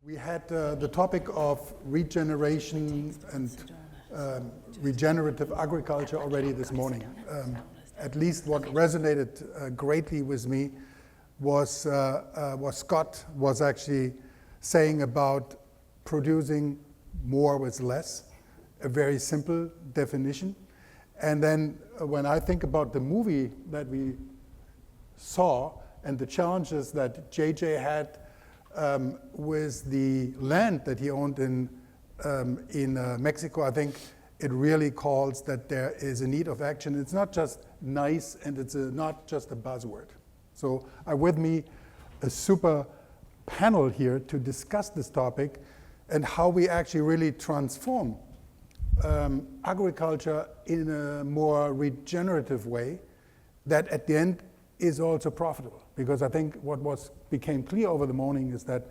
We had the topic of regeneration and regenerative agriculture already this morning. At least what resonated greatly with me was what Scott was actually saying about producing more with less, a very simple definition. And then when I think about the movie that we saw and the challenges that JJ had with the land that he owned in Mexico, I think it really calls that there is a need of action. It's not just nice, and it's not just a buzzword. So I with me a super panel here to discuss this topic and how we actually really transform agriculture in a more regenerative way that at the end is also profitable. Because I think what became clear over the morning is that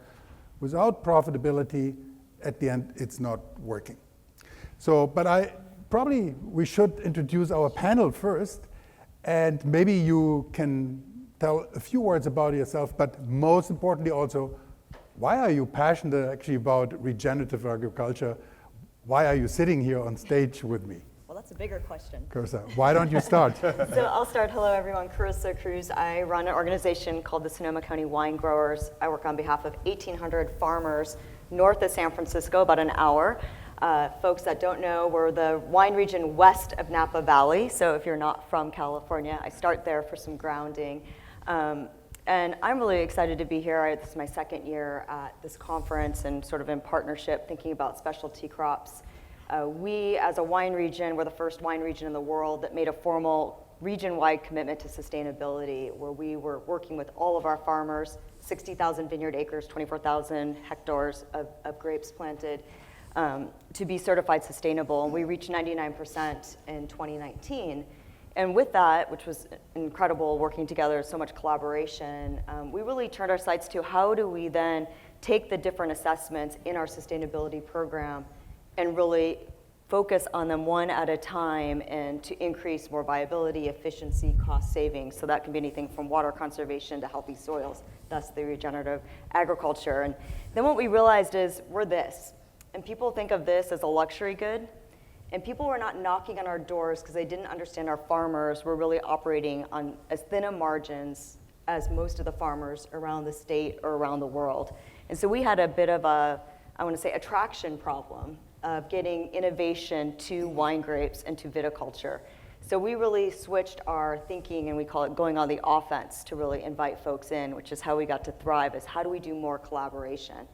without profitability, at the end, it's not working. So, but we should introduce our panel first, and maybe you can tell a few words about yourself, but most importantly also, why are you passionate actually about regenerative agriculture? Why are you sitting here on stage with me? Well, that's a bigger question. Carissa, why don't you start? So I'll start. Hello, everyone. Carissa Cruz. I run an organization called the Sonoma County Wine Growers. I work on behalf of 1,800 farmers north of San Francisco, about an hour. Folks that don't know, we're the wine region west of Napa Valley. So if you're not from California, I start there for some grounding. And I'm really excited to be here. This is my second year at this conference and sort of in partnership thinking about specialty crops. We, as a wine region, we're the first wine region in the world that made a formal region-wide commitment to sustainability, where we were working with all of our farmers, 60,000 vineyard acres, 24,000 hectares of grapes planted, to be certified sustainable. And we reached 99% in 2019. And with that, which was incredible working together, so much collaboration, we really turned our sights to how do we then take the different assessments in our sustainability program and really focus on them one at a time and to increase more viability, efficiency, cost savings. So that can be anything from water conservation to healthy soils, thus the regenerative agriculture. And then what we realized is we're this. And people think of this as a luxury good. And people were not knocking on our doors because they didn't understand our farmers were really operating on as thin a margins as most of the farmers around the state or around the world. And so we had a bit of a, I want to say, attraction problem of getting innovation to wine grapes and to viticulture. So we really switched our thinking, and we call it going on the offense, to really invite folks in, which is how we got to thrive, is how do we do more collaboration?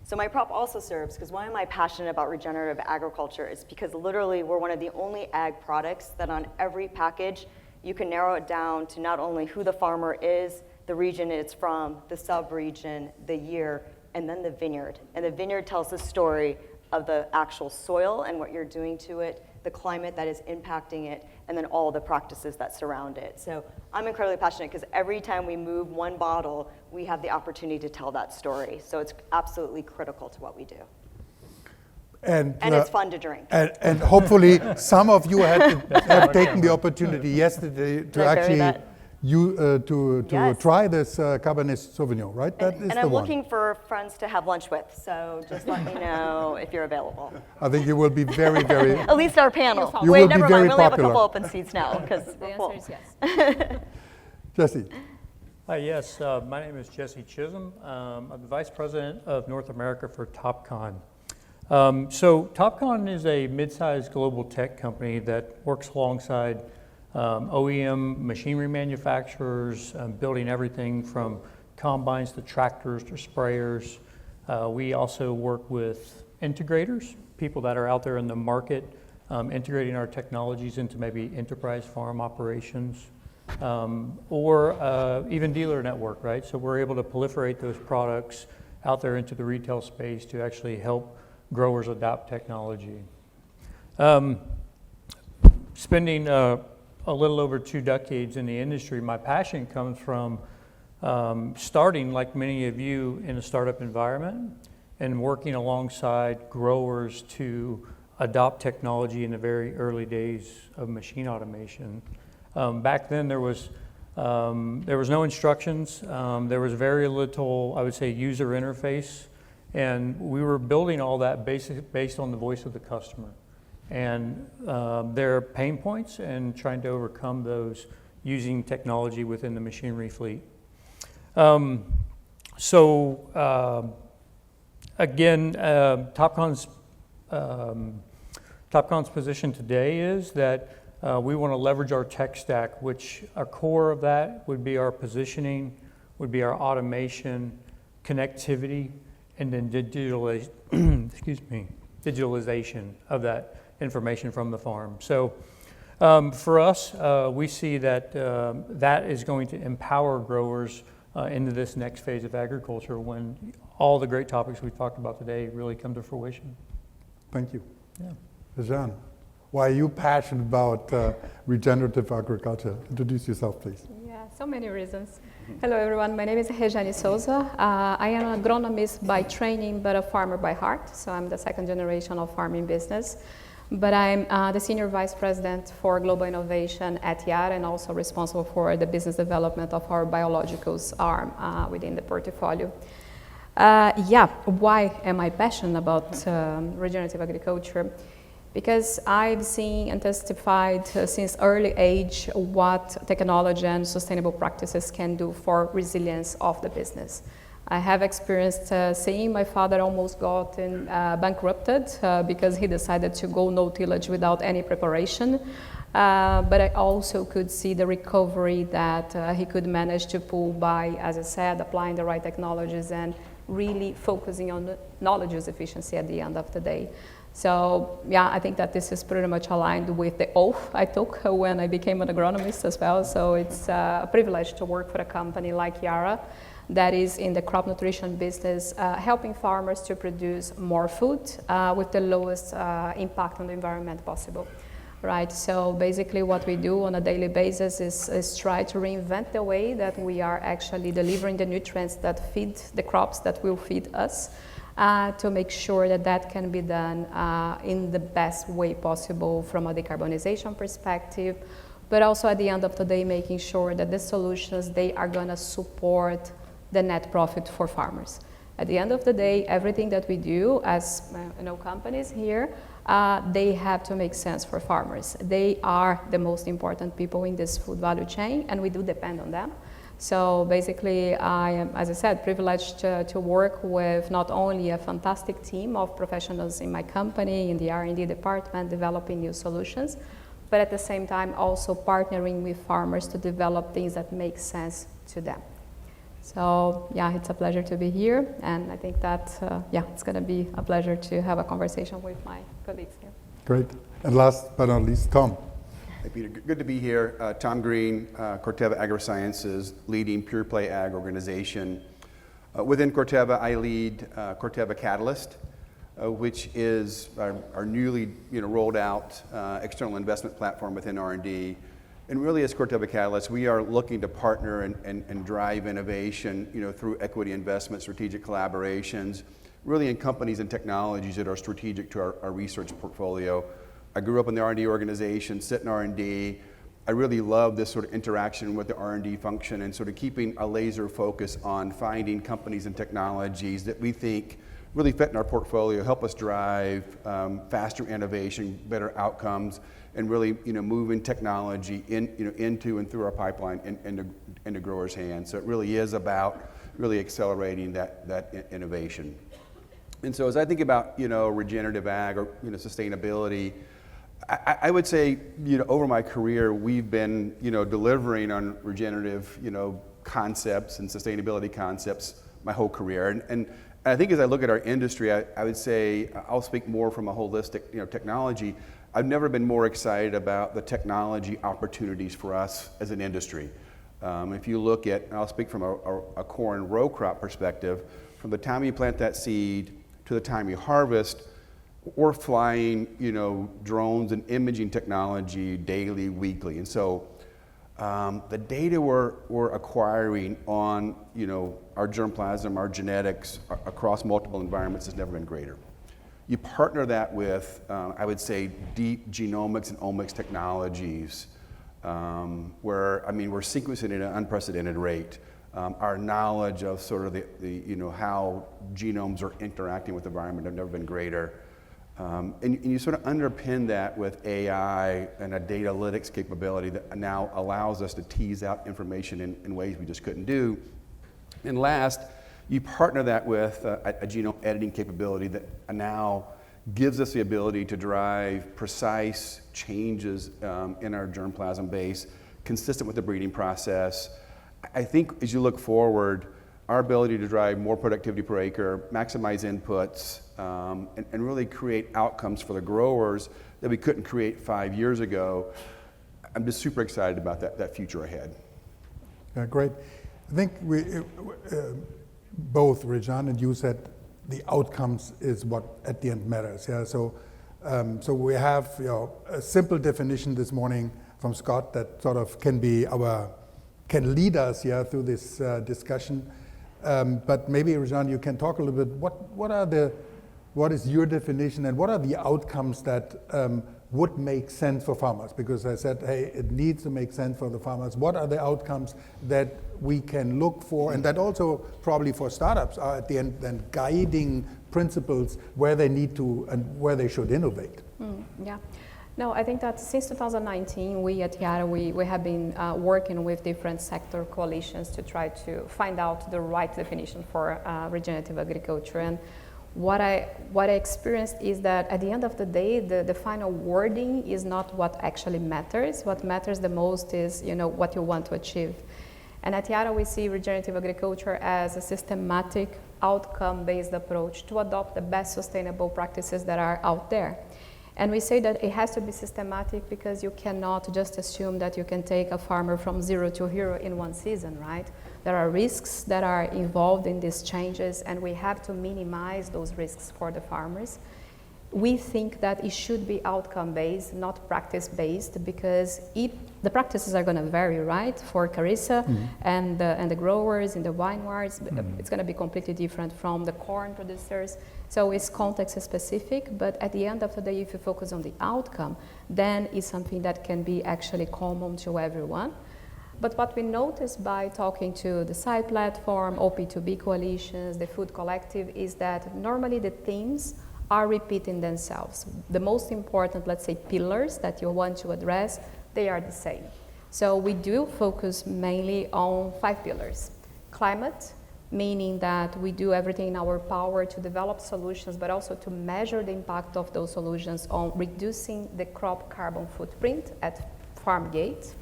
So my prop also serves, because why am I passionate about regenerative agriculture is because literally we're one of the only ag products that on every package, you can narrow it down to not only who the farmer is, the region it's from, the sub-region, the year, and then the vineyard. And the vineyard tells the story of the actual soil and what you're doing to it, the climate that is impacting it, and then all the practices that surround it. So I'm incredibly passionate because every time we move one bottle, we have the opportunity to tell that story. So it's absolutely critical to what we do. And it's fun to drink. And hopefully some of you have taken the opportunity yesterday to actually try this Cabernet Sauvignon, right? That is the one. And I'm looking for friends to have lunch with, so just let me know if you're available. I think you will be very, very... At least our panel. You will be very we only have a popular. couple open seats now, because The we're full. answer is yes. Jesse. Hi, yes, my name is Jesse Chisholm. I'm the Vice President of North America for Topcon. So Topcon is a mid-sized global tech company that works alongside OEM machinery manufacturers, building everything from combines to tractors to sprayers. We also work with integrators, people that are out there in the market, integrating our technologies into maybe enterprise farm operations, or even dealer network, right? So we're able to proliferate those products out there into the retail space to actually help growers adopt technology. Spending a little over 2 decades in the industry, my passion comes from starting, like many of you, in a startup environment and working alongside growers to adopt technology in the very early days of machine automation. Back then there was no instructions, there was very little, I would say, user interface And we were building all that based on the voice of the customer and their pain points and trying to overcome those using technology within the machinery fleet. Again, Topcon's position today is that we want to leverage our tech stack, which a core of that would be our positioning, would be our automation, connectivity, and then digitalization of that information from the farm. So for us, we see that that is going to empower growers into this next phase of agriculture when all the great topics we've talked about today really come to fruition. Thank you. Yeah. Jean, why are you passionate about regenerative agriculture? Introduce yourself, please. Yeah, so many reasons. Hello, everyone. My name is Rejane Souza. I am an agronomist by training, but a farmer by heart. So I'm the second generation of farming business. But I'm the Senior Vice President for Global Innovation at Yara and also responsible for the business development of our biologicals arm within the portfolio. Why am I passionate about regenerative agriculture? Because I've seen and testified since early age what technology and sustainable practices can do for resilience of the business. I have experienced seeing my father almost got bankrupted because he decided to go no tillage without any preparation. But I also could see the recovery that he could manage to pull by, as I said, applying the right technologies and really focusing on knowledge use efficiency at the end of the day. So yeah, I think that this is pretty much aligned with the oath I took when I became an agronomist as well. So it's a privilege to work for a company like Yara that is in the crop nutrition business, helping farmers to produce more food with the lowest impact on the environment possible. Right, so basically what we do on a daily basis is try to reinvent the way that we are actually delivering the nutrients that feed the crops that will feed us, to make sure that that can be done in the best way possible from a decarbonization perspective, but also at the end of the day making sure that the solutions, they are going to support the net profit for farmers. At the end of the day, everything that we do as companies here, they have to make sense for farmers. They are the most important people in this food value chain, and we do depend on them. So basically, I am, as I said, privileged to work with not only a fantastic team of professionals in my company, in the R&D department, developing new solutions, but at the same time also partnering with farmers to develop things that make sense to them. So yeah, it's a pleasure to be here, and I think that it's going to be a pleasure to have a conversation with my colleagues here. Great. And last but not least, Tom. Hey, Peter. Good to be here. Tom Green, Corteva Agrisciences, leading pure play ag organization. Within Corteva, I lead Corteva Catalyst, which is our newly rolled out external investment platform within R&D. And really, as Corteva Catalyst, we are looking to partner and drive innovation, through equity investment, strategic collaborations, really in companies and technologies that are strategic to our research portfolio. I grew up in the R&D organization, sit in R&D. I really love this sort of interaction with the R&D function and sort of keeping a laser focus on finding companies and technologies that we think really fit in our portfolio, help us drive faster innovation, better outcomes, and really, moving technology into and through our pipeline into growers' hands. So it really is about really accelerating that innovation. And so as I think about, regenerative ag or, sustainability, I would say, over my career, we've been, delivering on regenerative, concepts and sustainability concepts my whole career. And I think as I look at our industry, I would say, I'll speak more from a holistic, technology. I've never been more excited about the technology opportunities for us as an industry. If you look at, and I'll speak from a corn row crop perspective, from the time you plant that seed to the time you harvest, we're flying, drones and imaging technology daily, weekly. And so the data we're acquiring on, our germplasm, our genetics across multiple environments has never been greater. You partner that with, I would say, deep genomics and omics technologies, where, we're sequencing at an unprecedented rate. Our knowledge of sort of how genomes are interacting with the environment have never been greater. And you sort of underpin that with AI and a data analytics capability that now allows us to tease out information in ways we just couldn't do. And last, you partner that with a genome editing capability that now gives us the ability to drive precise changes in our germplasm base, consistent with the breeding process. I think as you look forward, our ability to drive more productivity per acre, maximize inputs, and really create outcomes for the growers that we couldn't create 5 years ago. I'm just super excited about that future ahead. Yeah, great. I think we both Rejan and you said the outcomes is what at the end matters. Yeah. So we have a simple definition this morning from Scott that sort of can lead us through this discussion. But maybe Rejan, you can talk a little bit. What is your definition, and what are the outcomes that would make sense for farmers? Because I said, hey, it needs to make sense for the farmers. What are the outcomes that we can look for, and that also probably for startups are at the end then guiding principles where they need to and where they should innovate? Yeah. No, I think that since 2019, we at Yara, we have been working with different sector coalitions to try to find out the right definition for regenerative agriculture. And what I experienced is that at the end of the day, the final wording is not what actually matters. What matters the most is what you want to achieve. And at Yara, we see regenerative agriculture as a systematic, outcome-based approach to adopt the best sustainable practices that are out there. And we say that it has to be systematic because you cannot just assume that you can take a farmer from 0 to hero in one season, right? There are risks that are involved in these changes, and we have to minimize those risks for the farmers. We think that it should be outcome-based, not practice-based, because the practices are going to vary, right? For Carissa and the growers in the vineyards, it's going to be completely different from the corn producers. So it's context specific, but at the end of the day, if you focus on the outcome, then it's something that can be actually common to everyone. But what we noticed by talking to the SCI platform, OP2B coalitions, the Food Collective, is that normally the themes are repeating themselves. The most important, let's say, pillars that you want to address, they are the same. So we do focus mainly on 5 pillars. Climate, meaning that we do everything in our power to develop solutions, but also to measure the impact of those solutions on reducing the crop carbon footprint at farm gate.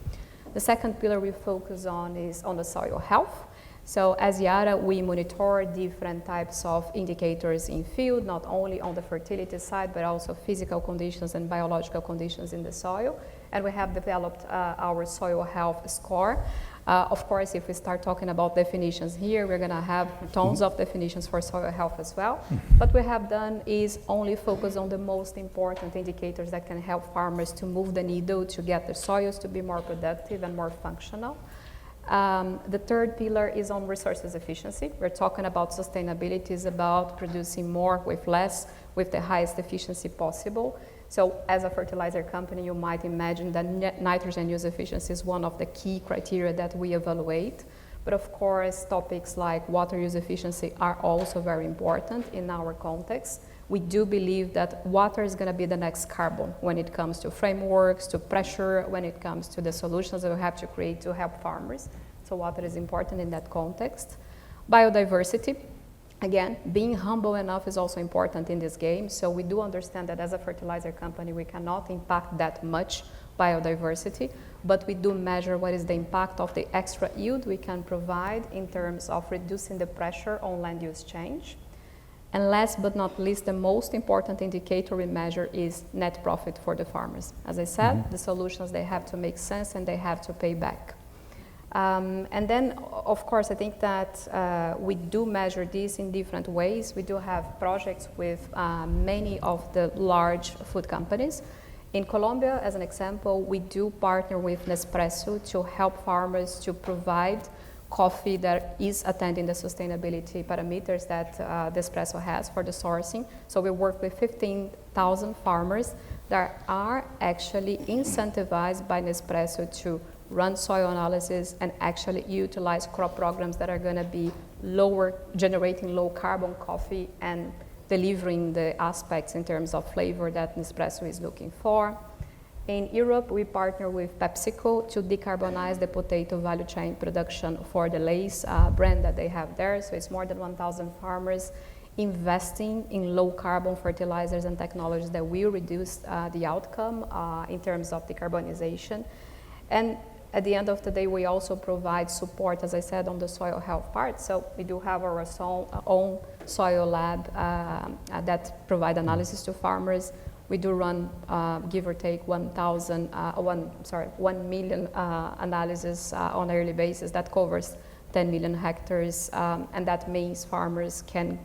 The second pillar we focus on is on the soil health. So as Yara, we monitor different types of indicators in field, not only on the fertility side, but also physical conditions and biological conditions in the soil. And we have developed our soil health score. Of course, if we start talking about definitions here, we're going to have tons of definitions for soil health as well. What we have done is only focus on the most important indicators that can help farmers to move the needle to get the soils to be more productive and more functional. The third pillar is on resources efficiency. We're talking about sustainability, is about producing more with less, with the highest efficiency possible. So as a fertilizer company, you might imagine that nitrogen use efficiency is one of the key criteria that we evaluate. But of course, topics like water use efficiency are also very important in our context. We do believe that water is going to be the next carbon when it comes to frameworks, to pressure, when it comes to the solutions that we have to create to help farmers. So water is important in that context. Biodiversity. Again, being humble enough is also important in this game. So we do understand that as a fertilizer company, we cannot impact that much biodiversity, but we do measure what is the impact of the extra yield we can provide in terms of reducing the pressure on land use change. And last but not least, the most important indicator we measure is net profit for the farmers. As I said, the solutions, they have to make sense and they have to pay back. And then, of course, I think that we do measure this in different ways. We do have projects with many of the large food companies. In Colombia, as an example, we do partner with Nespresso to help farmers to provide coffee that is attending the sustainability parameters that Nespresso has for the sourcing. So we work with 15,000 farmers that are actually incentivized by Nespresso to run soil analysis, and actually utilize crop programs that are going to be generating low carbon coffee and delivering the aspects in terms of flavor that Nespresso is looking for. In Europe, we partner with PepsiCo to decarbonize the potato value chain production for the Lay's brand that they have there. So it's more than 1,000 farmers investing in low carbon fertilizers and technologies that will reduce the outcome in terms of decarbonization. And at the end of the day, we also provide support, as I said, on the soil health part. So we do have our own soil lab that provide analysis to farmers. We do run, give or take, 1 million analysis on a yearly basis. That covers 10 million hectares, and that means farmers can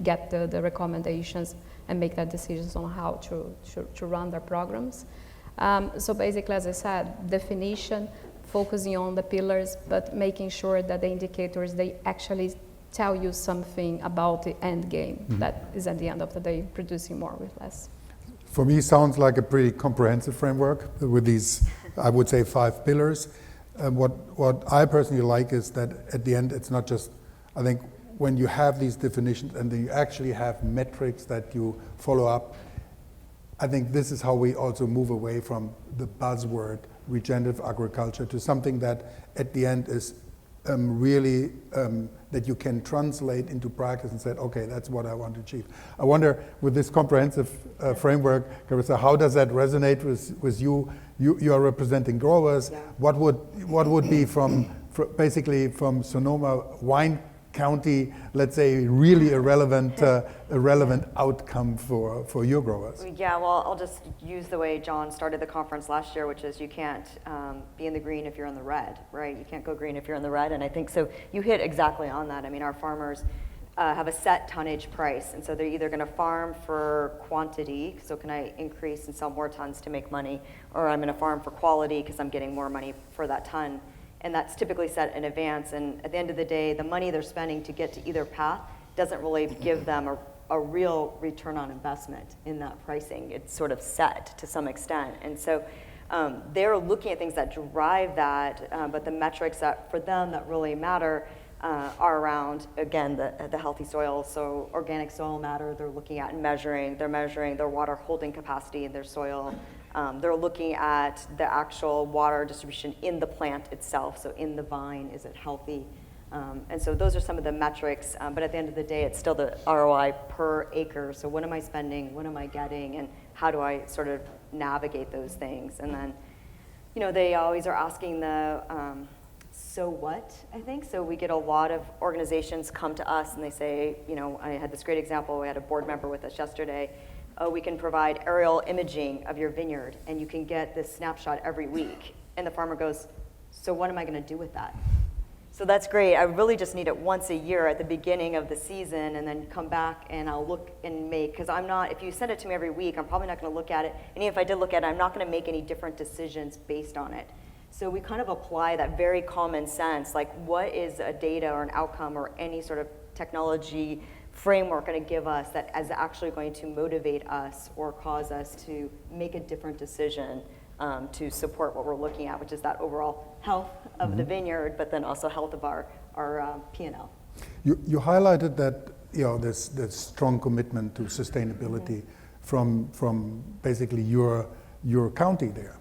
get the recommendations and make that decisions on how to run their programs. So basically, as I said, definition, focusing on the pillars, but making sure that the indicators, they actually tell you something about the end game, that is at the end of the day producing more with less. For me, sounds like a pretty comprehensive framework with these, I would say, 5 pillars. What I personally like is that at the end, it's not just, I think, when you have these definitions and then you actually have metrics that you follow up, I think this is how we also move away from the buzzword regenerative agriculture to something that at the end is really that you can translate into practice and say, okay, that's what I want to achieve. I wonder, with this comprehensive framework, Carissa, how does that resonate with you? You are representing growers. Yeah. What would be basically from Sonoma Wine County, let's say, really a relevant outcome for your growers? Yeah, well, I'll just use the way John started the conference last year, which is you can't be in the green if you're in the red, right? You can't go green if you're in the red, and I think so. You hit exactly on that. I mean, our farmers have a set tonnage price, and so they're either going to farm for quantity, so can I increase and sell more tons to make money, or I'm going to farm for quality because I'm getting more money for that ton. And that's typically set in advance. And at the end of the day, the money they're spending to get to either path doesn't really give them a real return on investment in that pricing. It's sort of set to some extent. And so they're looking at things that drive that, but the metrics that for them that really matter are around, again, the healthy soil. So organic soil matter, they're looking at and measuring. They're measuring their water holding capacity in their soil. They're looking at the actual water distribution in the plant itself. So in the vine, is it healthy? And so those are some of the metrics. But at the end of the day, it's still the ROI per acre. So what am I spending? What am I getting? And how do I sort of navigate those things? And then, they always are asking the so what, I think. So we get a lot of organizations come to us and they say, I had this great example. We had a board member with us yesterday. We can provide aerial imaging of your vineyard, and you can get this snapshot every week. And the farmer goes, so what am I going to do with that? So that's great. I really just need it once a year at the beginning of the season, and then come back and I'll look and make, because if you send it to me every week, I'm probably not going to look at it. And even if I did look at it, I'm not going to make any different decisions based on it. So we kind of apply that very common sense, like what is a data or an outcome or any sort of technology framework going to give us that is actually going to motivate us or cause us to make a different decision to support what we're looking at, which is that overall health of the vineyard, but then also health of our P&L. You highlighted that this strong commitment to sustainability from basically your county there.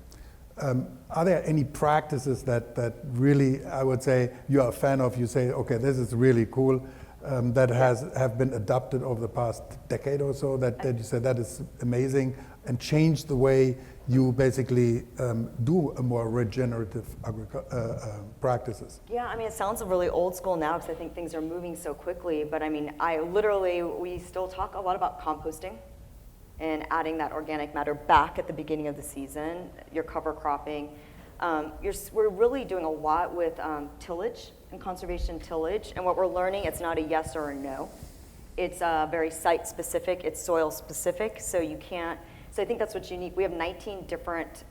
Are there any practices that really, I would say, you are a fan of? You say, okay, this is really cool. That have been adopted over the past decade or so, that you said that is amazing and changed the way you basically do a more regenerative practices. Yeah, I mean, it sounds really old school now because I think things are moving so quickly, but I mean, we still talk a lot about composting and adding that organic matter back at the beginning of the season, your cover cropping. We're really doing a lot with tillage and conservation tillage, and what we're learning, it's not a yes or a no. It's very site specific, it's soil specific, so I think that's what's unique. We have 19 different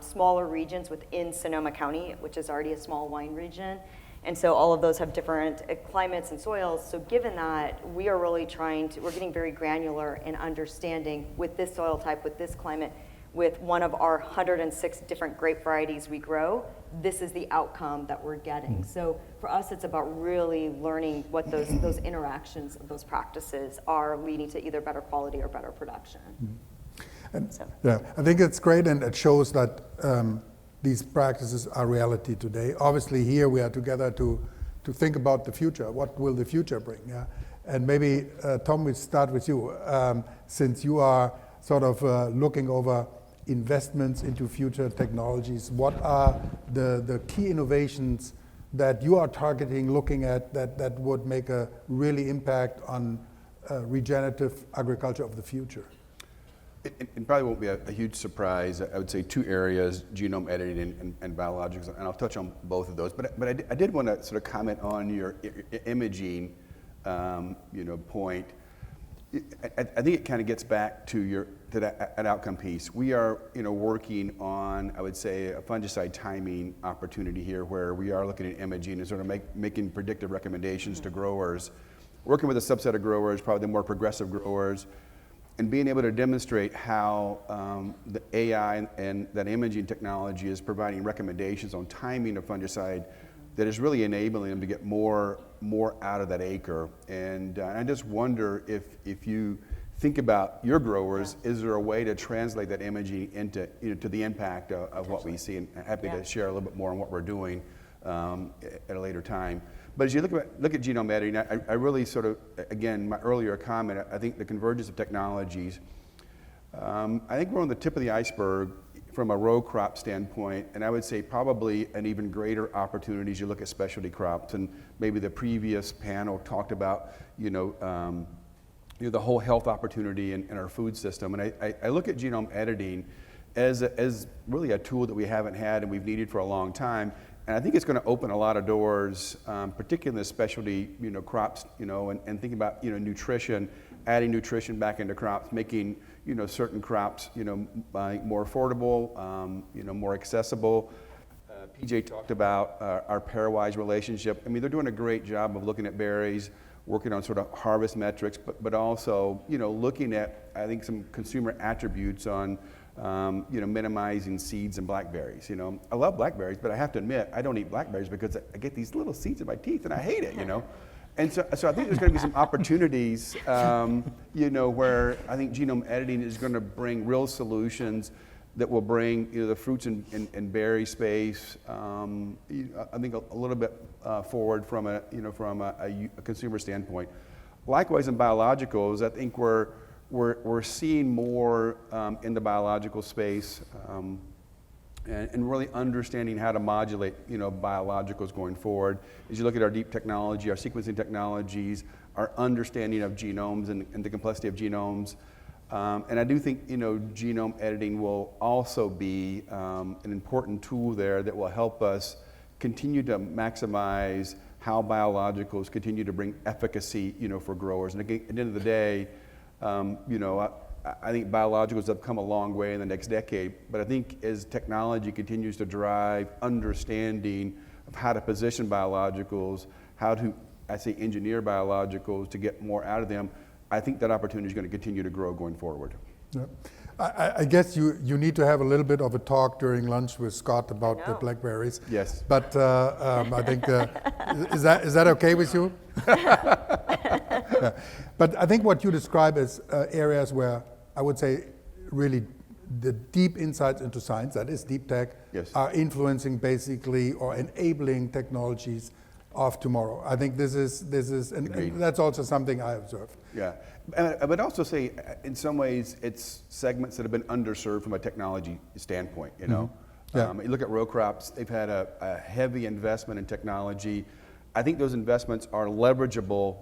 smaller regions within Sonoma County, which is already a small wine region, and so all of those have different climates and soils. So given that, we are really we're getting very granular in understanding with this soil type, with this climate, with one of our 106 different grape varieties we grow, this is the outcome that we're getting. So for us, it's about really learning what those interactions of those practices are leading to either better quality or better production. And, So. yeah, I think it's great, and it shows that these practices are reality today. Obviously, here we are together to think about the future. What will the future bring? Yeah, and maybe Tom, we start with you, since you are sort of looking over investments into future technologies. What are the key innovations that you are targeting, looking at, that would make a really impact on regenerative agriculture of the future? It probably won't be a huge surprise. I would say two areas, genome editing and biologics, and I'll touch on both of those. But I did want to sort of comment on your imaging, point. I think it kind of gets back to that outcome piece. We are, working on, I would say, a fungicide timing opportunity here, where we are looking at imaging and sort of making predictive recommendations to growers, working with a subset of growers, probably the more progressive growers, and being able to demonstrate how the AI and that imaging technology is providing recommendations on timing of fungicide that is really enabling them to get more out of that acre. And I just wonder if you think about your growers, is there a way to translate that imaging into to the impact of what we see? And happy to share a little bit more on what we're doing at a later time. But as you look at genome editing, I really sort of, again, my earlier comment, I think the convergence of technologies, I think we're on the tip of the iceberg from a row crop standpoint, and I would say probably an even greater opportunity as you look at specialty crops. And maybe the previous panel talked about, the whole health opportunity in our food system. And I look at genome editing as really a tool that we haven't had and we've needed for a long time. And I think it's going to open a lot of doors, particularly in the specialty, crops, and thinking about, nutrition, adding nutrition back into crops, making, certain crops, more affordable, more accessible. PJ talked about our pairwise relationship. I mean, they're doing a great job of looking at berries, working on sort of harvest metrics, but also, looking at, I think, some consumer attributes on, minimizing seeds and blackberries. I love blackberries, but I have to admit, I don't eat blackberries because I get these little seeds in my teeth and I hate it, And so I think there's going to be some opportunities, where I think genome editing is going to bring real solutions that will bring, the fruits and berry space, I think a little bit forward from a consumer standpoint. Likewise, in biologicals, I think we're seeing more in the biological space, and really understanding how to modulate, biologicals going forward. As you look at our deep technology, our sequencing technologies, our understanding of genomes and the complexity of genomes, and I do think, genome editing will also be an important tool there that will help us continue to maximize how biologicals continue to bring efficacy, for growers. And again, at the end of the day, I think biologicals have come a long way in the next decade, but I think as technology continues to drive understanding of how to position biologicals, how to, engineer biologicals to get more out of them, I think that opportunity is going to continue to grow going forward. Yeah. I guess you need to have a little bit of a talk during lunch with Scott about the blackberries. Yes. But I think, is that okay with you? Yeah. But I think what you describe as areas where I would say really the deep insights into science, that is deep tech, are influencing basically or enabling technologies of tomorrow. I think this is and that's also something I observed. Yeah, and I would also say in some ways it's segments that have been underserved from a technology standpoint, you look at row crops, they've had a heavy investment in technology. I think those investments are leverageable,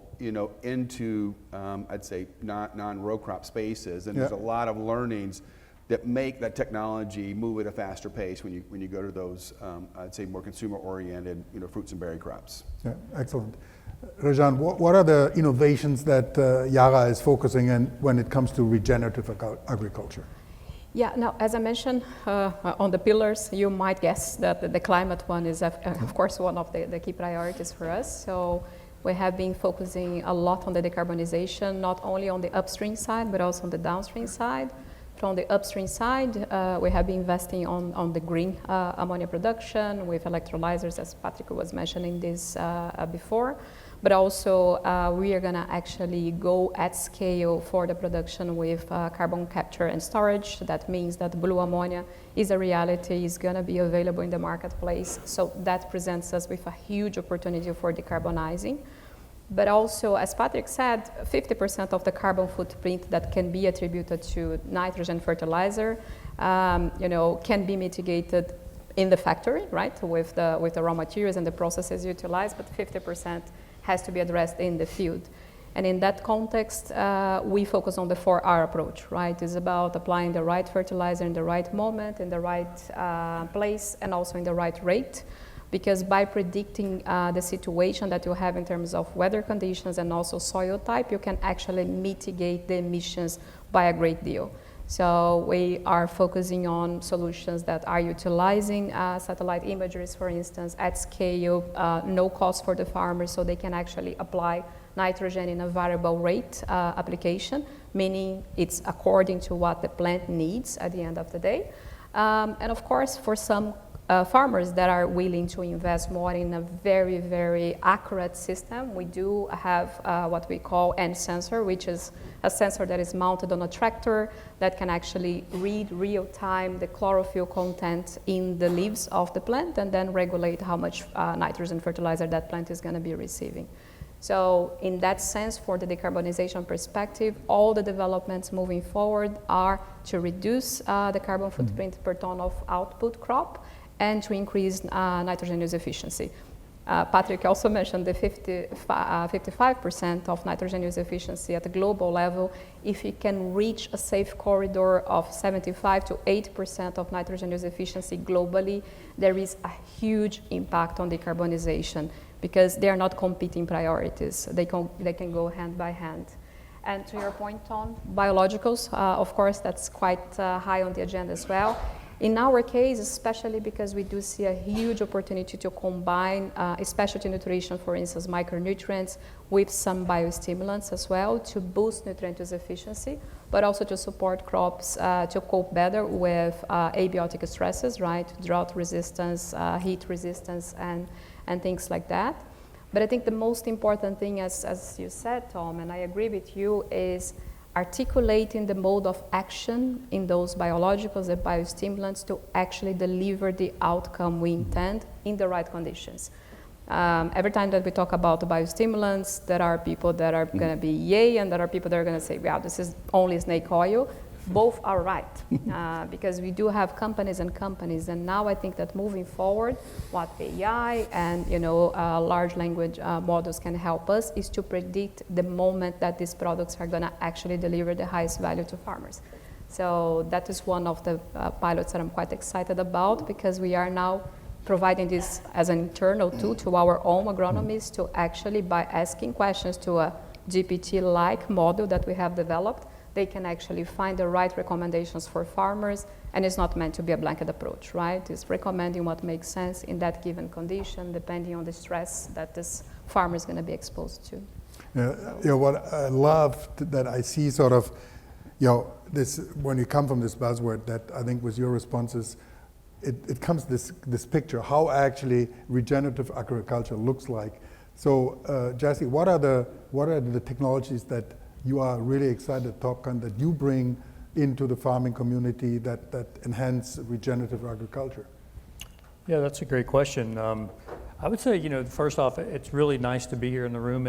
into, I'd say, non-row crop spaces. And there's a lot of learnings that make that technology move at a faster pace when you go to those, I'd say, more consumer-oriented, fruits and berry crops. Yeah, excellent. Rajan, what are the innovations that Yara is focusing on when it comes to regenerative agriculture? Yeah, now, as I mentioned on the pillars, you might guess that the climate one is, of course, one of the key priorities for us. So we have been focusing a lot on the decarbonization, not only on the upstream side, but also on the downstream side, from the upstream side, we have been investing on the green ammonia production with electrolyzers, as Patrick was mentioning this before. But also, we are going to actually go at scale for the production with carbon capture and storage. That means that blue ammonia is a reality, is going to be available in the marketplace. So that presents us with a huge opportunity for decarbonizing. But also, as Patrick said, 50% of the carbon footprint that can be attributed to nitrogen fertilizer, can be mitigated in the factory, right, with the raw materials and the processes utilized, but 50% has to be addressed in the field. And in that context, we focus on the 4R approach, right? It's about applying the right fertilizer in the right moment, in the right place, and also in the right rate. Because by predicting the situation that you have in terms of weather conditions and also soil type, you can actually mitigate the emissions by a great deal. So we are focusing on solutions that are utilizing satellite imageries, for instance, at scale, no cost for the farmers, so they can actually apply nitrogen in a variable rate application, meaning it's according to what the plant needs at the end of the day. And of course, for some farmers that are willing to invest more in a very, very accurate system, we do have what we call end sensor, which is a sensor that is mounted on a tractor that can actually read real time the chlorophyll content in the leaves of the plant and then regulate how much nitrogen fertilizer that plant is going to be receiving. So in that sense, for the decarbonization perspective, all the developments moving forward are to reduce the carbon footprint per ton of output crop and to increase nitrogen use efficiency. Patrick also mentioned the 55% of nitrogen use efficiency at the global level. If you can reach a safe corridor of 75 to 80% of nitrogen use efficiency globally, there is a huge impact on decarbonization because they are not competing priorities. They can go hand by hand. And to your point on biologicals, of course, that's quite high on the agenda as well. In our case, especially because we do see a huge opportunity to combine specialty nutrition, for instance, micronutrients, with some biostimulants as well to boost nutrient use efficiency, but also to support crops to cope better with abiotic stresses, right? Drought resistance, heat resistance, and things like that. But I think the most important thing, as you said, Tom, and I agree with you, is articulating the mode of action in those biologicals and biostimulants to actually deliver the outcome we intend in the right conditions. Every time that we talk about the biostimulants, there are people that are going to be yay, and there are people that are going to say, wow, this is only snake oil. Both are right, because we do have companies, and now I think that moving forward, what AI and large language models can help us is to predict the moment that these products are going to actually deliver the highest value to farmers. So that is one of the pilots that I'm quite excited about, because we are now providing this as an internal tool to our own agronomists to actually, by asking questions to a GPT-like model that we have developed, they can actually find the right recommendations for farmers, and it's not meant to be a blanket approach, right? It's recommending what makes sense in that given condition, depending on the stress that this farmer is going to be exposed to. What I love that I see sort of, this when you come from this buzzword that I think was your responses, it comes this picture how actually regenerative agriculture looks like. So Jesse, what are the technologies that you are really excited at TopCon that you bring into the farming community that enhance regenerative agriculture? Yeah, that's a great question. I would say, first off, it's really nice to be here in the room,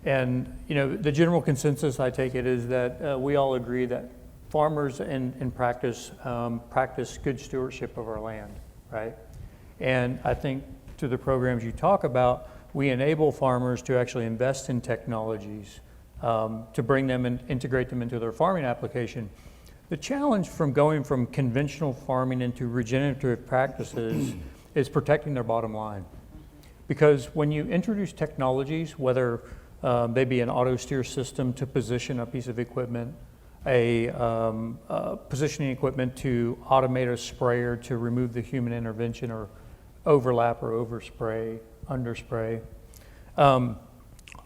and the general consensus, I take it, is that we all agree that farmers in practice practice good stewardship of our land, right? And I think to the programs you talk about, we enable farmers to actually invest in technologies to bring them and integrate them into their farming application. The challenge from going from conventional farming into regenerative practices is protecting their bottom line. Because when you introduce technologies, whether they be an auto steer system to position a piece of equipment, a positioning equipment to automate a sprayer to remove the human intervention or overlap or overspray, underspray,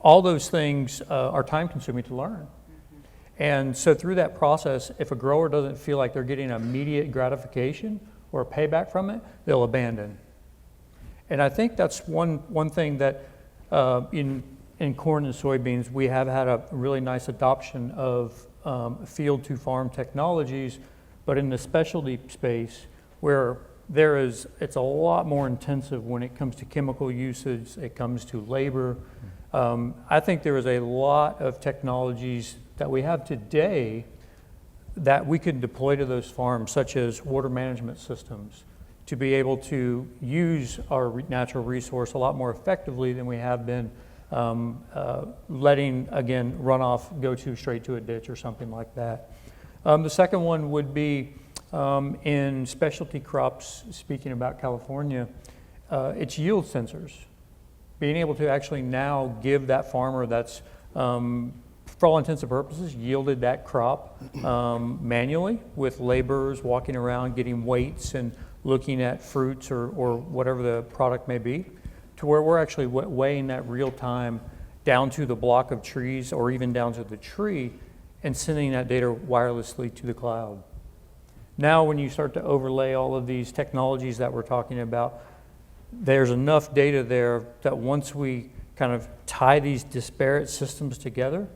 all those things are time consuming to learn. And so through that process, if a grower doesn't feel like they're getting immediate gratification or payback from it, they'll abandon. And I think that's one thing that in corn and soybeans, we have had a really nice adoption of field to farm technologies, but in the specialty space where it's a lot more intensive when it comes to chemical usage, it comes to labor. I think there is a lot of technologies that we have today that we could deploy to those farms, such as water management systems, to be able to use our natural resource a lot more effectively than we have been letting, again, runoff go straight to a ditch or something like that. The second one would be in specialty crops, speaking about California, it's yield sensors. Being able to actually now give that farmer that's, for all intents and purposes, yielded that crop manually with laborers walking around getting weights and looking at fruits or whatever the product may be, to where we're actually weighing that real time down to the block of trees or even down to the tree and sending that data wirelessly to the cloud. Now when you start to overlay all of these technologies that we're talking about, there's enough data there that once we kind of tie these disparate systems together,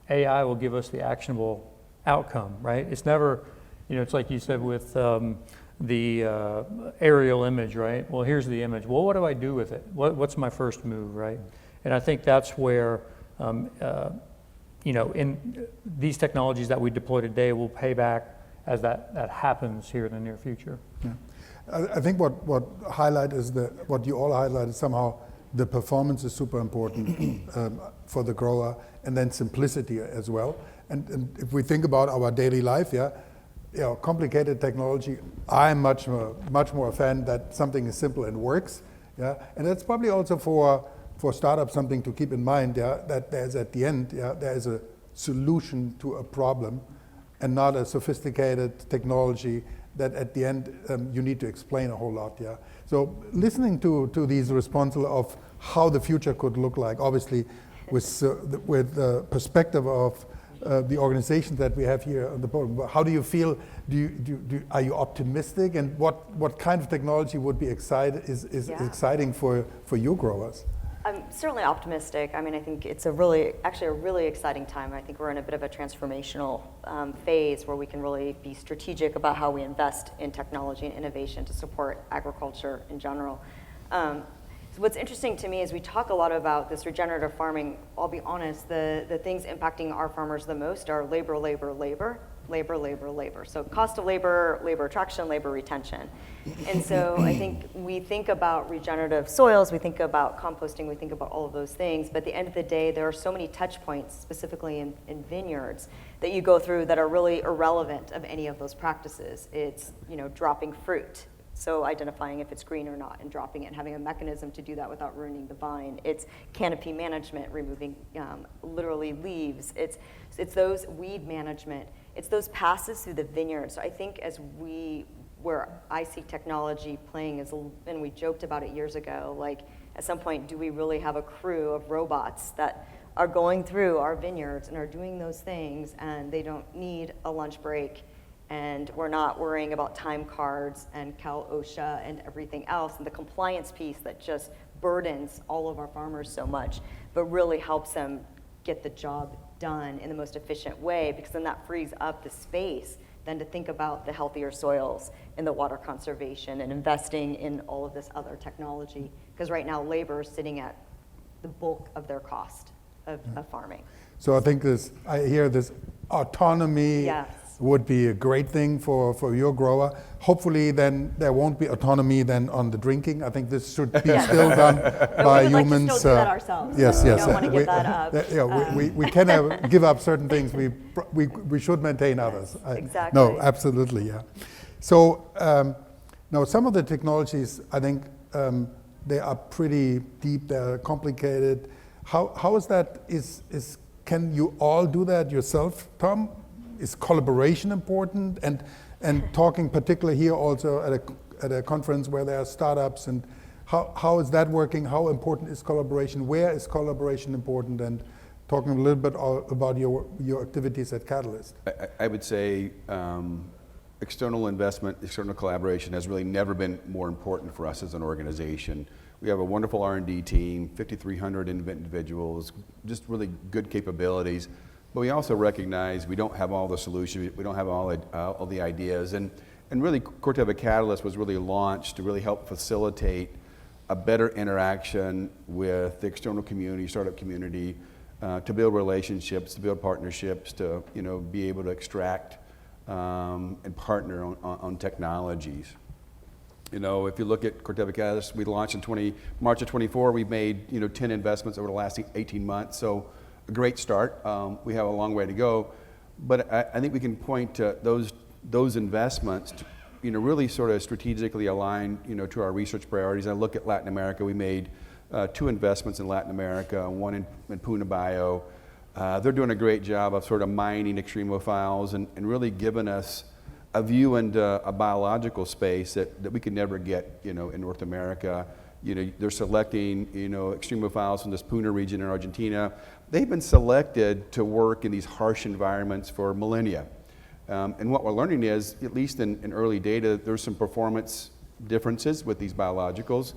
AI will give us the actionable outcome, right? It's never, it's like you said with the aerial image, right? Well, here's the image. Well, what do I do with it? What's my first move, right? And I think that's where, in these technologies that we deploy today will pay back as that happens here in the near future. Yeah. I think what highlight is what you all highlighted somehow, the performance is super important for the grower, and then simplicity as well. And if we think about our daily life, complicated technology, I'm much more a fan that something is simple and works. Yeah, and that's probably also for startups something to keep in mind. That there's at the end, there is a solution to a problem, and not a sophisticated technology that at the end you need to explain a whole lot. Yeah. So listening to these responses of how the future could look like, obviously with the perspective of the organizations that we have here on the podium, how do you feel? Are you optimistic? And what kind of technology would be exciting for your growers? I'm certainly optimistic. I mean, I think it's a really exciting time. I think we're in a bit of a transformational phase where we can really be strategic about how we invest in technology and innovation to support agriculture in general. So what's interesting to me is we talk a lot about this regenerative farming. I'll be honest, the things impacting our farmers the most are labor. So cost of labor, labor attraction, labor retention. And so I think we think about regenerative soils, we think about composting, we think about all of those things, but at the end of the day, there are so many touch points, specifically in vineyards, that you go through that are really irrelevant of any of those practices. It's, dropping fruit. So identifying if it's green or not and dropping it and having a mechanism to do that without ruining the vine. It's canopy management, removing literally leaves. It's those weed management. It's those passes through the vineyard. So I think where I see technology playing is, and we joked about it years ago, like at some point, do we really have a crew of robots that are going through our vineyards and are doing those things, and they don't need a lunch break, and we're not worrying about time cards and Cal OSHA and everything else, and the compliance piece that just burdens all of our farmers so much, but really helps them get the job done in the most efficient way, because then that frees up the space then to think about the healthier soils and the water conservation and investing in all of this other technology, because right now labor is sitting at the bulk of their cost of farming. So I think I hear this autonomy. Yes. Would be a great thing for your grower. Hopefully then there won't be autonomy then on the drinking. I think this should be still done by we would humans. Like to still do that ourselves. Yes. We don't want to give that up. We can give up certain things. We should maintain others. Exactly. No, absolutely, yeah. So now some of the technologies, I think they are pretty deep, they're complicated. How is that, can you all do that yourself, Tom? Is collaboration important? And talking particularly here also at a conference where there are startups, and how is that working? How important is collaboration? Where is collaboration important? And talking a little bit about your activities at Catalyst. I would say external investment, external collaboration has really never been more important for us as an organization. We have a wonderful R&D team, 5,300 individuals, just really good capabilities. But we also recognize we don't have all the solutions, we don't have all the ideas. And really, Corteva Catalyst was really launched to really help facilitate a better interaction with the external community, startup community, to build relationships, to build partnerships, to be able to extract and partner on technologies. If you look at Corteva Catalyst, we launched in March of 24. We've made 10 investments over the last 18 months. So a great start. We have a long way to go, but I think we can point to those investments to, really sort of strategically align, to our research priorities. I look at Latin America. We made 2 investments in Latin America, one in Puna Bio. They're doing a great job of sort of mining extremophiles and really giving us a view into a biological space that we could never get, in North America. They're selecting, extremophiles from this Puna region in Argentina. They've been selected to work in these harsh environments for millennia. And what we're learning is, at least in early data, there's some performance differences with these biologicals.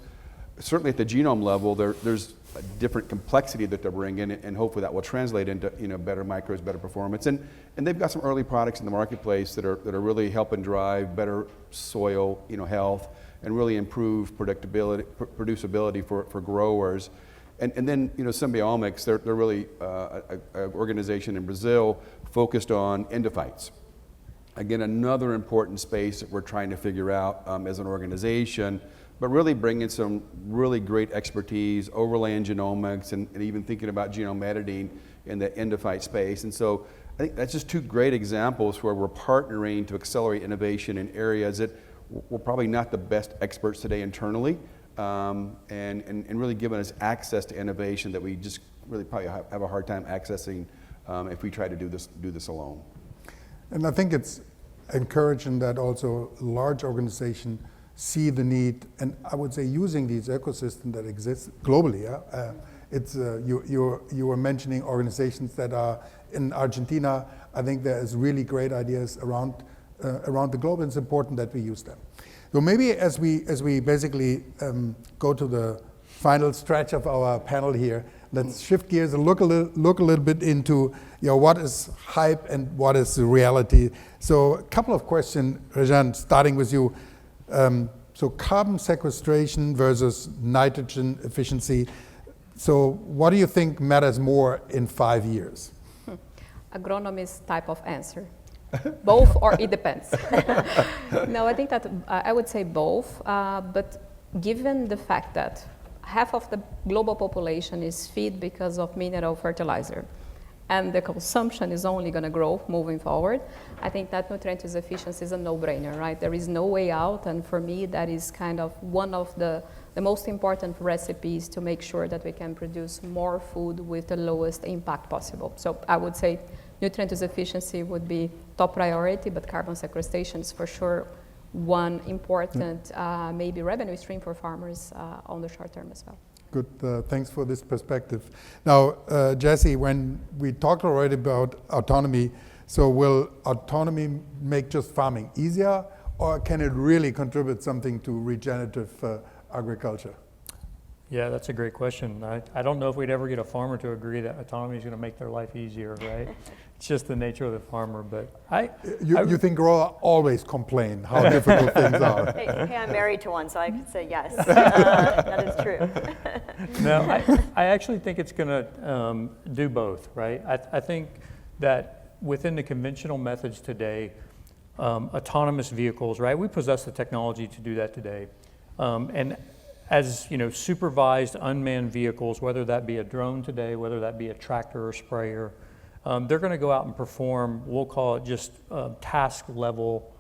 Certainly at the genome level, there's a different complexity that they're bringing, and hopefully that will translate into better microbes, better performance. And they've got some early products in the marketplace that are really helping drive better soil health and really improve producibility for growers. And then Symbiomics, they're really an organization in Brazil focused on endophytes. Again, another important space that we're trying to figure out as an organization, but really bringing some really great expertise, overlaying genomics, and even thinking about genome editing in the endophyte space. And so I think that's just 2 great examples where we're partnering to accelerate innovation in areas that we're probably not the best experts today internally, and really giving us access to innovation that we just really probably have a hard time accessing if we try to do this alone. And I think it's encouraging that also large organizations see the need, and I would say using these ecosystems that exist globally. You were mentioning organizations that are in Argentina. I think there is really great ideas around the globe, and it's important that we use them. So maybe as we basically go to the final stretch of our panel here, let's shift gears and look a little bit into what is hype and what is the reality. So a couple of questions, Rajan, starting with you. So carbon sequestration versus nitrogen efficiency. So what do you think matters more in 5 years? Agronomist type of answer. Both, or it depends. No, I think that I would say both, but given the fact that half of the global population is fed because of mineral fertilizer, and the consumption is only going to grow moving forward, I think that nutrient use efficiency is a no-brainer, right? There is no way out, and for me, that is kind of one of the most important recipes to make sure that we can produce more food with the lowest impact possible. So I would say nutrient use efficiency would be top priority, but carbon sequestration is for sure one important maybe revenue stream for farmers on the short term as well. Good, thanks for this perspective. Now, Jesse, when we talked already about autonomy, so will autonomy make just farming easier, or can it really contribute something to regenerative agriculture? Yeah, that's a great question. I don't know if we'd ever get a farmer to agree that autonomy is going to make their life easier, right? It's just the nature of the farmer, but You think growers always complain how difficult things are? Hey, I'm married to one, so I could say yes. That is true. No, I actually think it's going to do both, right? I think that within the conventional methods today, autonomous vehicles, right? We possess the technology to do that today, and as supervised unmanned vehicles, whether that be a drone today, whether that be a tractor or sprayer, they're going to go out and perform, we'll call it just task level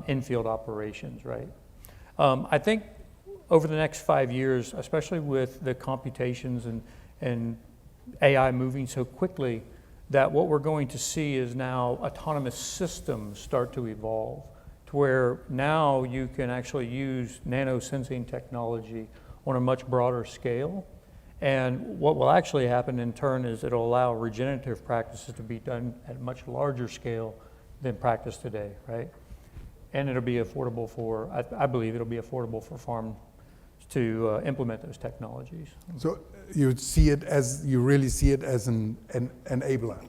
infield operations, right? I think over the next 5 years, especially with the computations and AI moving so quickly, that what we're going to see is now autonomous systems start to evolve, where now you can actually use nano-sensing technology on a much broader scale And what will actually happen in turn is it'll allow regenerative practices to be done at a much larger scale than practice today, right? And it'll be affordable for, I believe it'll be affordable for farms to implement those technologies. So you really see it as an enabler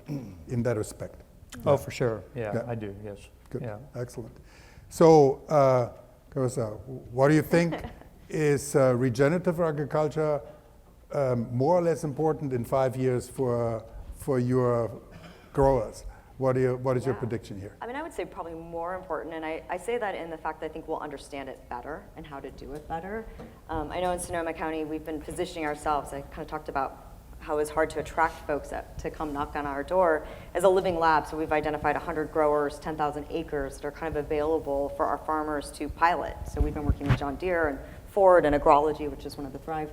in that respect. Oh, for sure. Yeah, Yeah. I do, yes. Good, Yeah. excellent. So, Carissa, what do you think is regenerative agriculture more or less important in 5 years for your growers? What is your Yeah. prediction here? I mean, I would say probably more important, and I say that in the fact that I think we'll understand it better and how to do it better. I know in Sonoma County, we've been positioning ourselves, I kind of talked about how it's hard to attract folks to come knock on our door, as a living lab. So we've identified 100 growers, 10,000 acres that are kind of available for our farmers to pilot. So we've been working with John Deere and Ford and Agrology, which is one of the Thrive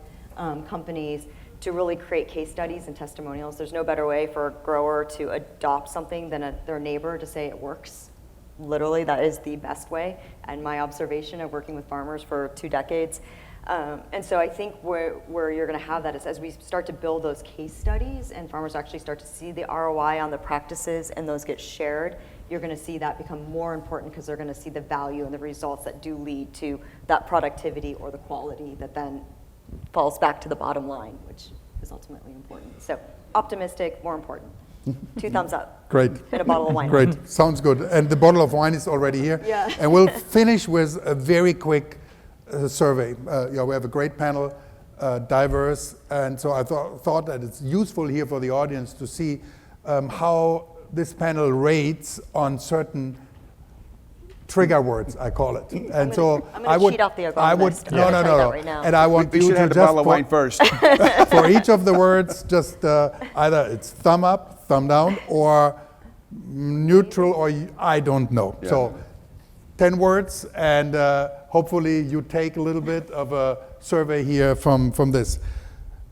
companies, to really create case studies and testimonials. There's no better way for a grower to adopt something than their neighbor to say it works. Literally, that is the best way, and my observation of working with farmers for 2 decades. And so I think where you're going to have that is as we start to build those case studies and farmers actually start to see the ROI on the practices and those get shared, you're going to see that become more important because they're going to see the value and the results that do lead to that productivity or the quality that then falls back to the bottom line, which is ultimately important. So optimistic, more important. 2 thumbs up. Great. And a bottle of wine. Great, sounds good. And the bottle of wine is already here. Yeah. And we'll finish with a very quick survey. We have a great panel, diverse, and so I thought that it's useful here for the audience to see how this panel rates on certain trigger words, I call it. And I'm so gonna cheat off the agronomist. I'm no, gonna no, tell you no, that no. right now. And I want We you should to have the just bottle of wine first. for each of the words, just either it's thumb up, thumb down, or neutral, or I don't know. Yeah. So 10 words, and hopefully you take a little bit of a survey here from this.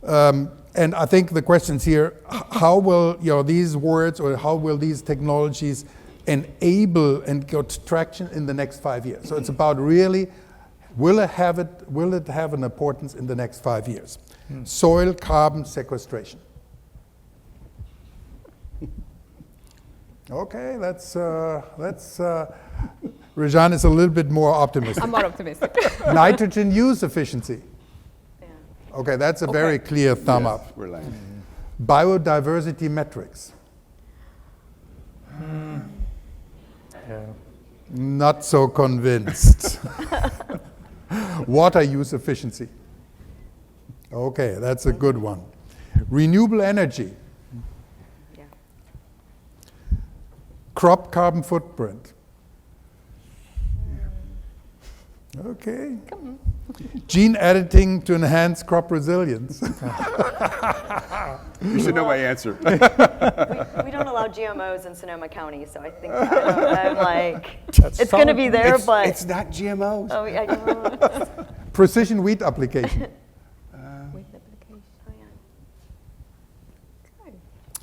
And I think the questions here, how will these words or how will these technologies enable and get traction in the next 5 years? So it's about really, will it have an importance in the next 5 years? Soil carbon sequestration. Okay, that's Rejan is a little bit more optimistic. I'm more optimistic. Nitrogen use efficiency. Yeah. Okay, that's a very clear thumb Yes, up. we're like, Biodiversity metrics. Yeah. Not so convinced. Water use efficiency. Okay, that's a good one. Renewable energy. Yeah. Crop carbon footprint. Okay. Gene editing to enhance crop resilience. you should know my answer. We don't allow GMOs in Sonoma County, so I think I'm like, it's going to be there, but. It's not GMOs. Oh, yeah, I know. Precision wheat application. With application. Oh,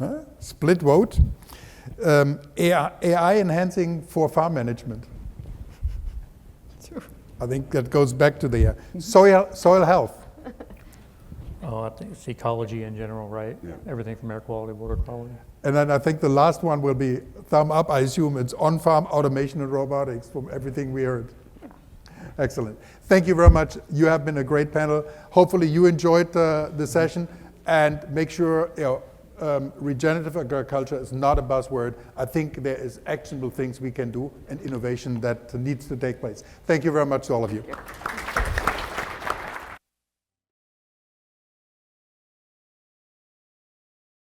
yeah. Okay. Split vote. AI enhancing for farm management. I think that goes back to the soil health. Oh, I think it's ecology in general, right? Yeah. Everything from air quality, water quality. And then I think the last one will be thumb up. I assume it's on-farm automation and robotics from everything we heard. Excellent. Thank you very much. You have been a great panel. Hopefully you enjoyed the session, and make sure regenerative agriculture is not a buzzword. I think there is actionable things we can do and innovation that needs to take place. Thank you very much to all of you.